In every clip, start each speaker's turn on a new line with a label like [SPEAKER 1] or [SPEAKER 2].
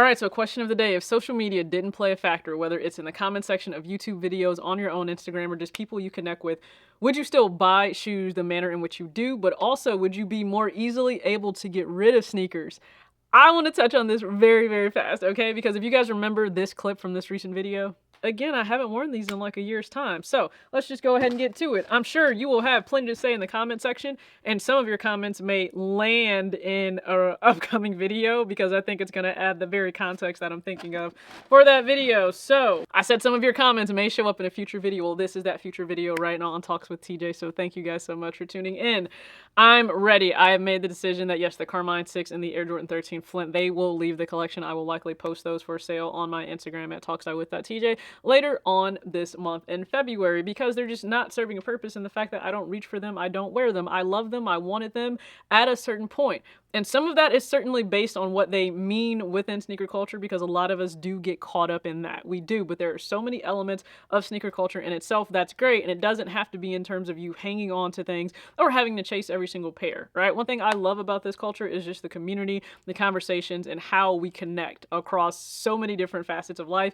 [SPEAKER 1] right, so question of the day. If social media didn't play a factor, whether it's in the comment section of YouTube videos, on your own Instagram, or just people you connect with, would you still buy shoes the manner in which you do? But also, would you be more easily able to get rid of sneakers? I want to touch on this very, very fast, okay? Because if you guys remember this clip from this recent video, again, I haven't worn these in like a year's time. So let's just go ahead and get to it. I'm sure you will have plenty to say in the comment section, and some of your comments may land in an upcoming video because I think it's going to add the very context that I'm thinking of for that video. So I said some of your comments may show up in a future video. Well, this is that future video right now on Talks with TJ. So thank you guys so much for tuning in. I'm ready. I have made the decision that yes, the Carmine 6 and the Air Jordan 13 Flint, they will leave the collection. I will likely post those for sale on my Instagram at talkswith.tj later on this month in February because they're just not serving a purpose in the fact that I don't reach for them, I don't wear them, I love them, I wanted them at a certain point. And some of that is certainly based on what they mean within sneaker culture because a lot of us do get caught up in that. We do, but there are so many elements of sneaker culture in itself that's great, and it doesn't have to be in terms of you hanging on to things or having to chase every single pair, right? One thing I love about this culture is just the community, the conversations, and how we connect across so many different facets of life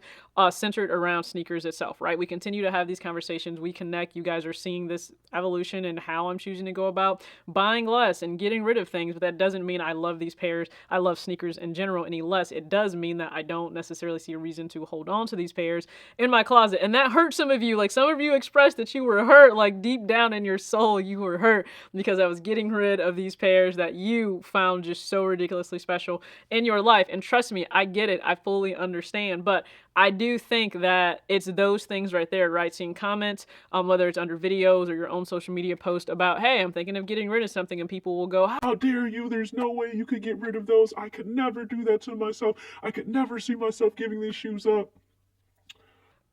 [SPEAKER 1] centered around sneakers itself, right? We continue to have these conversations, we connect. You guys are seeing this evolution and how I'm choosing to go about buying less and getting rid of things, but that doesn't mean I love these pairs, I love sneakers in general any less. It does mean that I don't necessarily see a reason to hold on to these pairs in my closet. And that hurt some of you. Like some of you expressed that you were hurt, like deep down in your soul you were hurt because I was getting rid of these pairs that you found just so ridiculously special in your life. And trust me, I get it. I fully understand. But I do think that it's those things right there, right? Seeing comments, whether it's under videos or your own social media post about, hey, I'm thinking of getting rid of something, and people will go,
[SPEAKER 2] how dare you? There's no way you could get rid of those. I could never do that to myself. I could never see myself giving these shoes up.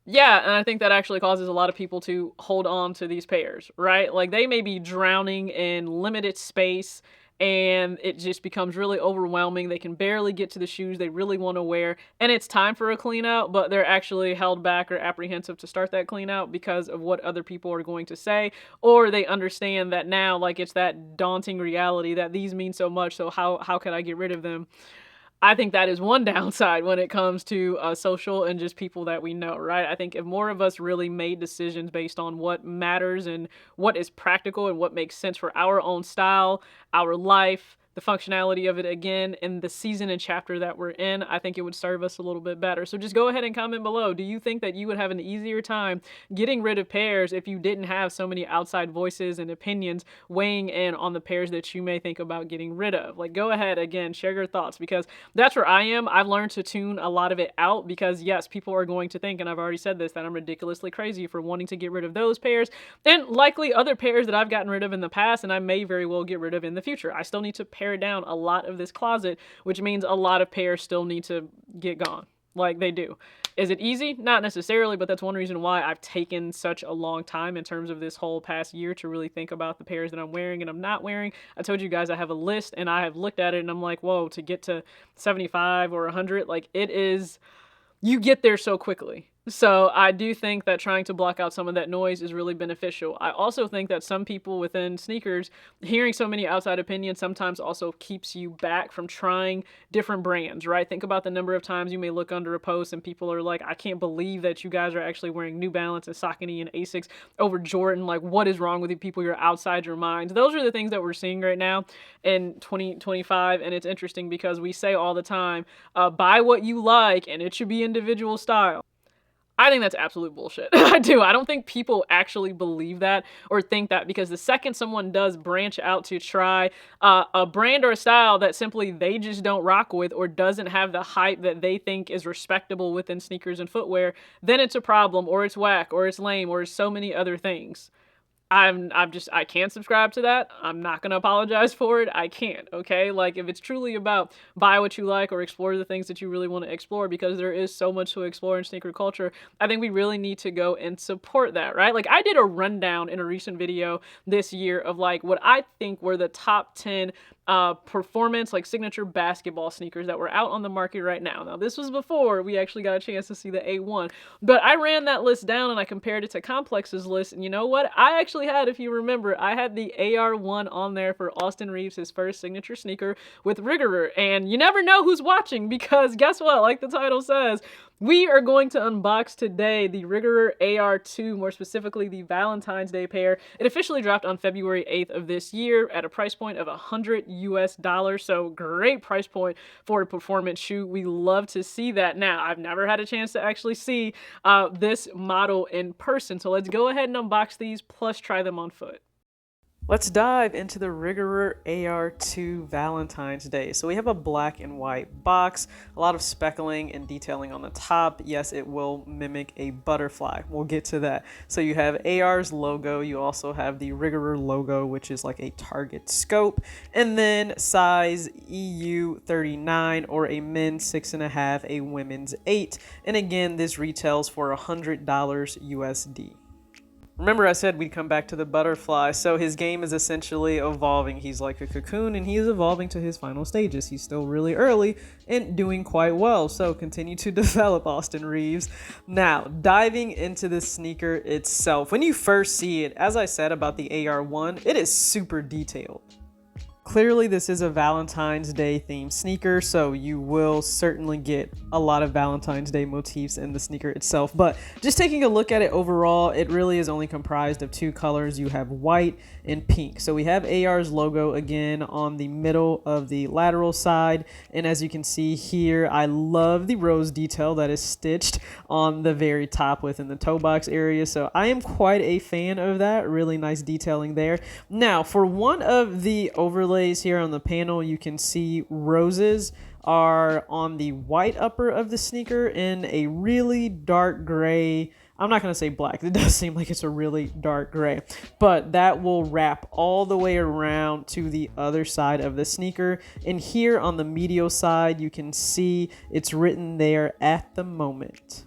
[SPEAKER 1] Yeah, and I think that actually causes a lot of people to hold on to these pairs, right? Like they may be drowning in limited space and it just becomes really overwhelming. They can barely get to the shoes they really want to wear, and it's time for a clean out, but they're actually held back or apprehensive to start that clean out because of what other people are going to say, or they understand that now, like it's that daunting reality that these mean so much, so how can I get rid of them? I think that is one downside when it comes to social and just people that we know, right? I think if more of us really made decisions based on what matters and what is practical and what makes sense for our own style, our life, the functionality of it again in the season and chapter that we're in, I think it would serve us a little bit better. So just go ahead and comment below. Do you think that you would have an easier time getting rid of pairs if you didn't have so many outside voices and opinions weighing in on the pairs that you may think about getting rid of? Like, go ahead, again, share your thoughts because that's where I am. I've learned to tune a lot of it out because, yes, people are going to think, and I've already said this, that I'm ridiculously crazy for wanting to get rid of those pairs and likely other pairs that I've gotten rid of in the past and I may very well get rid of in the future. I still need to pare down a lot of this closet, which means a lot of pairs still need to get gone. Like they do. Is it easy? Not necessarily, but that's one reason why I've taken such a long time in terms of this whole past year to really think about the pairs that I'm wearing and I'm not wearing. I told you guys I have a list and I have looked at it and I'm like, whoa, to get to 75 or 100, like it is, you get there so quickly. So I do think that trying to block out some of that noise is really beneficial. I also think that some people within sneakers, hearing so many outside opinions sometimes also keeps you back from trying different brands, right? Think about the number of times you may look under a post and people are like, I can't believe that you guys are actually wearing New Balance and Saucony and Asics over Jordan. Like, what is wrong with you people? You're outside your minds. Those are the things that we're seeing right now in 2025. And it's interesting because we say all the time, buy what you like and it should be individual style. I think that's absolute bullshit. I do. I don't think people actually believe that or think that because the second someone does branch out to try a brand or a style that simply they just don't rock with or doesn't have the hype that they think is respectable within sneakers and footwear, then it's a problem or it's whack or it's lame or it's so many other things. I can't subscribe to that. I'm not going to apologize for it. I can't, okay? Like, if it's truly about buy what you like or explore the things that you really want to explore, because there is so much to explore in sneaker culture, I think we really need to go and support that, right? Like, I did a rundown in a recent video this year of, like, what I think were the top 10 performance, like, signature basketball sneakers that were out on the market right now. Now, this was before we actually got a chance to see the A1, but I ran that list down and I compared it to Complex's list, and you know what? I actually actually had, if you remember, I had the AR1 on there for Austin Reeves, his first signature sneaker with Rigorer. And you never know who's watching because guess what? Like the title says, we are going to unbox today the Rigorer AR2, more specifically the Valentine's Day pair. It officially dropped on February 8th of this year at a price point of $100 US. So great price point for a performance shoe. We love to see that. Now, I've never had a chance to actually see this model in person. So let's go ahead and unbox these, plus try them on foot. Let's dive into the Rigorer AR2 Valentine's Day. So we have a black and white box, a lot of speckling and detailing on the top. Yes, it will mimic a butterfly. We'll get to that. So you have AR's logo. You also have the Rigorer logo, which is like a target scope. And then size EU 39 or a men's 6.5, a women's 8. And again, this retails for $100 USD. Remember I said we'd come back to the butterfly, so his game is essentially evolving. He's like a cocoon and he is evolving to his final stages. He's still really early and doing quite well, so continue to develop, Austin Reeves. Now, diving into the sneaker itself. When you first see it, as I said about the AR1, it is super detailed. Clearly, this is a Valentine's Day themed sneaker, so you will certainly get a lot of Valentine's Day motifs in the sneaker itself. But just taking a look at it overall, it really is only comprised of two colors. You have white and pink. So we have AR's logo again on the middle of the lateral side. And as you can see here, I love the rose detail that is stitched on the very top within the toe box area. So I am quite a fan of that. Really nice detailing there. Now, for one of the overlays here on the panel, you can see roses are on the white upper of the sneaker in a really dark gray. I'm not going to say black. It does seem like it's a really dark gray, but that will wrap all the way around to the other side of the sneaker. And here on the medial side, you can see it's written there at the moment.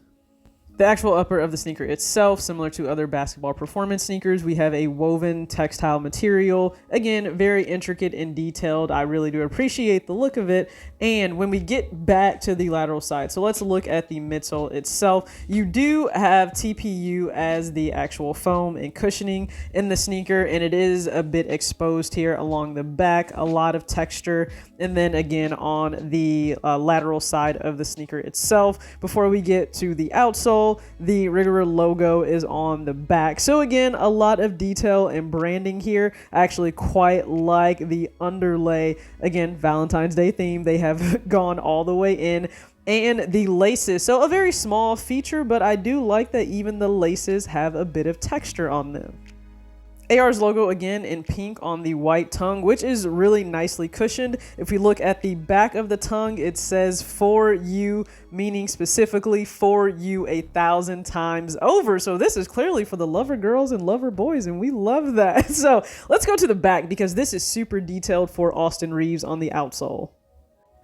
[SPEAKER 1] The actual upper of the sneaker itself, similar to other basketball performance sneakers, we have a woven textile material. Again, very intricate and detailed. I really do appreciate the look of it. And when we get back to the lateral side, so let's look at the midsole itself. You do have TPU as the actual foam and cushioning in the sneaker, and it is a bit exposed here along the back, a lot of texture. And then again on the lateral side of the sneaker itself. Before we get to the outsole, the Rigorer logo is on the back. So again, a lot of detail and branding here. I actually quite like the underlay. Again, Valentine's Day theme. They have gone all the way in. And the laces. So a very small feature, but I do like that even the laces have a bit of texture on them. AR's logo again in pink on the white tongue, which is really nicely cushioned. If we look at the back of the tongue, it says "for you," meaning specifically for you 1,000 times over. So this is clearly for the lover girls and lover boys, and we love that. So let's go to the back because this is super detailed for Austin Reeves on the outsole.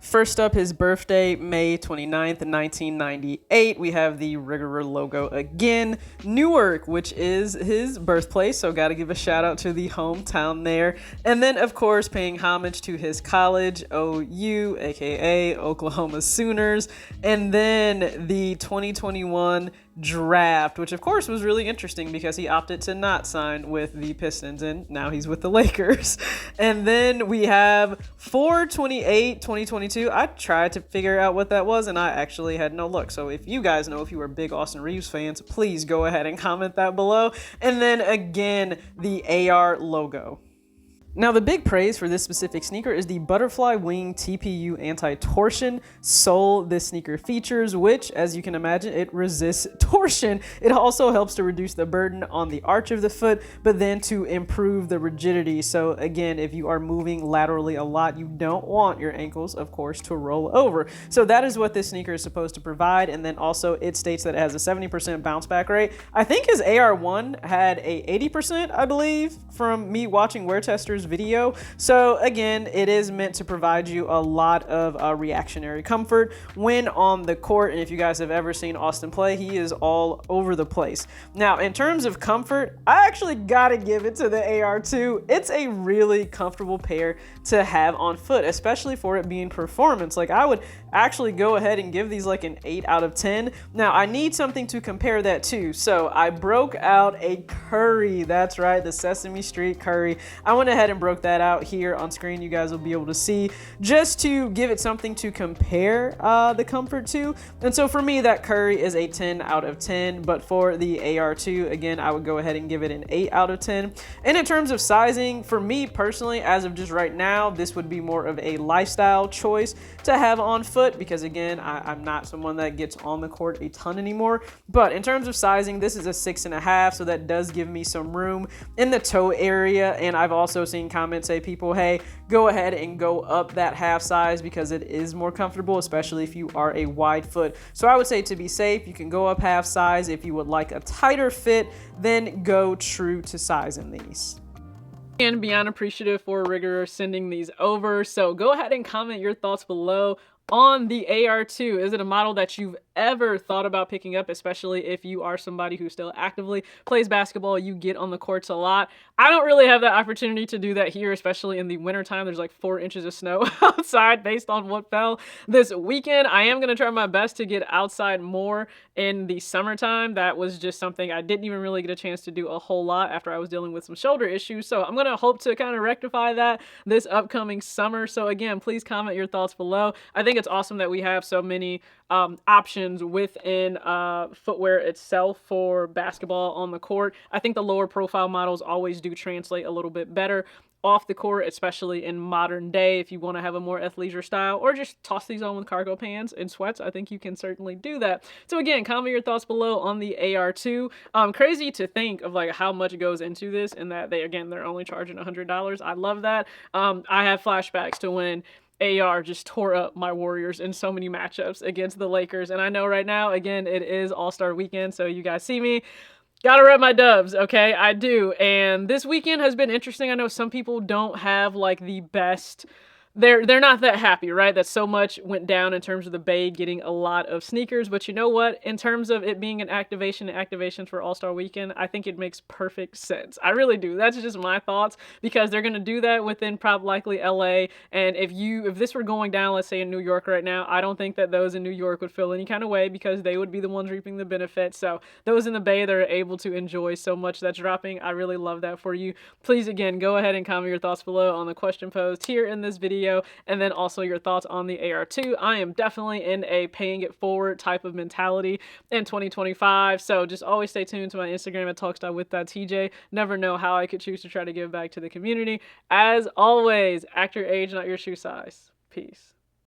[SPEAKER 1] First up, his birthday, May 29th, 1998. We have the Rigorer logo again. Newark, which is his birthplace, so got to give a shout out to the hometown there. And then, of course, paying homage to his college, OU, aka Oklahoma Sooners. And then the 2021 draft, which of course was really interesting because he opted to not sign with the Pistons and now he's with the Lakers. And then we have 4/28/2022. I tried to figure out what that was and I actually had no luck. So if you guys know, if you are big Austin Reeves fans, please go ahead and comment that below. And then again, the AR logo. Now, the big praise for this specific sneaker is the butterfly wing TPU anti-torsion sole this sneaker features, which, as you can imagine, it resists torsion. It also helps to reduce the burden on the arch of the foot, but then to improve the rigidity. So again, if you are moving laterally a lot, you don't want your ankles, of course, to roll over. So that is what this sneaker is supposed to provide. And then also it states that it has a 70% bounce back rate. I think his AR1 had a 80%, I believe, from me watching Wear Tester's video. So again, it is meant to provide you a lot of reactionary comfort when on the court. And if you guys have ever seen Austin play, he is all over the place. Now, in terms of comfort, I actually gotta give it to the AR2. It's a really comfortable pair to have on foot, especially for it being performance. Like, I would actually go ahead and give these like an 8 out of 10. Now, I need something to compare that to, so I broke out a Curry. That's right, the Sesame Street Curry. I went ahead and broke that out here on screen. You guys will be able to see, just to give it something to compare the comfort to. And so for me, that Curry is a 10 out of 10, but for the AR2, again, I would go ahead and give it an 8 out of 10. And in terms of sizing, for me personally, as of just right now, this would be more of a lifestyle choice to have on foot, because again, I'm not someone that gets on the court a ton anymore. But in terms of sizing, this is a 6.5, so that does give me some room in the toe area. And I've also seen comments say, people, hey, go ahead and go up that half size because it is more comfortable, especially if you are a wide foot. So I would say, to be safe, you can go up half size. If you would like a tighter fit, then go true to size in these. And beyond appreciative for Rigorer sending these over. So go ahead and comment your thoughts below on the AR2. Is it a model that you've ever thought about picking up, especially if you are somebody who still actively plays basketball, you get on the courts a lot? I don't really have that opportunity to do that here, especially in the wintertime. There's like 4 inches of snow outside based on what fell this weekend. I am going to try my best to get outside more in the summertime. That was just something I didn't even really get a chance to do a whole lot after I was dealing with some shoulder issues. So I'm going to hope to kind of rectify that this upcoming summer. So again, please comment your thoughts below. I think it's awesome that we have so many options within footwear itself for basketball on the court. I think the lower profile models always do translate a little bit better off the court, especially in modern day. If you want to have a more athleisure style, or just toss these on with cargo pants and sweats, I think you can certainly do that. So again, comment your thoughts below on the AR2. Crazy to think of like how much goes into this, and that they're only charging $100. I love that. I have flashbacks to when AR just tore up my Warriors in so many matchups against the Lakers. And I know right now, again, it is All-Star weekend, so you guys see me. Gotta rep my Dubs, okay? I do. And this weekend has been interesting. I know some people don't have like the best, they're not that happy, right? That so much went down in terms of the Bay getting a lot of sneakers. But you know what? In terms of it being an activation for All-Star Weekend, I think it makes perfect sense. I really do. That's just my thoughts, because they're gonna do that within probably likely LA. And if this were going down, let's say in New York right now, I don't think that those in New York would feel any kind of way, because they would be the ones reaping the benefits. So those in the Bay that are able to enjoy so much that's dropping, I really love that for you. Please, again, go ahead and comment your thoughts below on the question posed here in this video, and then also your thoughts on the AR2. I am definitely in a paying it forward type of mentality in 2025, so just always stay tuned to my Instagram at talkstylewith.tj. Never know how I could choose to try to give back to the community. As always, act your age, not your shoe size. Peace.